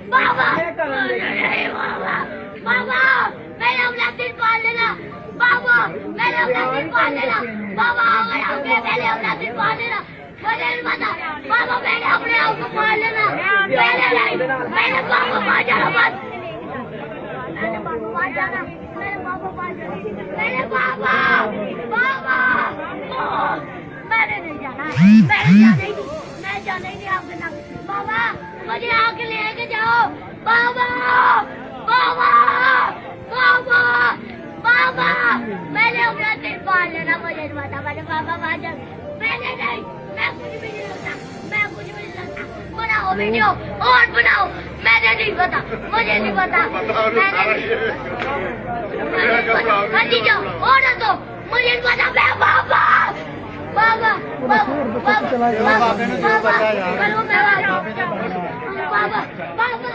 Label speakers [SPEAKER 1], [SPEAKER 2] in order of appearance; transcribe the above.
[SPEAKER 1] बाबा बाबा मैंने अपना दिल पाल लेना बाबा मैंने अपना दिल पाल लेना बाबा मैंने अपना दिल पाल लेना मुझे नहीं पता बाबा मैंने अपने आप को पाल लेना मैंने बाबा पाल जाना बस मैंने बाबा पाल जाना मैंने बाबा बाबा मैंने नहीं जाना मैं जाना ही नहीं आपके साथ बाबा मुझे आके लेके जाओ बाबा बाबा बाबा बाबा मैंने अपना दिल पाल लेना मुझे नहीं पता मैंने बाबा पाल जाना मैंने नहीं मैं कुछ भी नहीं लगता मैं कुछ भी नहीं लगता बनाओ वीडियो और बनाओ मैंने नहीं पता मुझे नहीं पता मैंने नहीं जाओ और तो मुझे नहीं पता मैं बाबा बाबा बाबा बाबा बाबा बाबा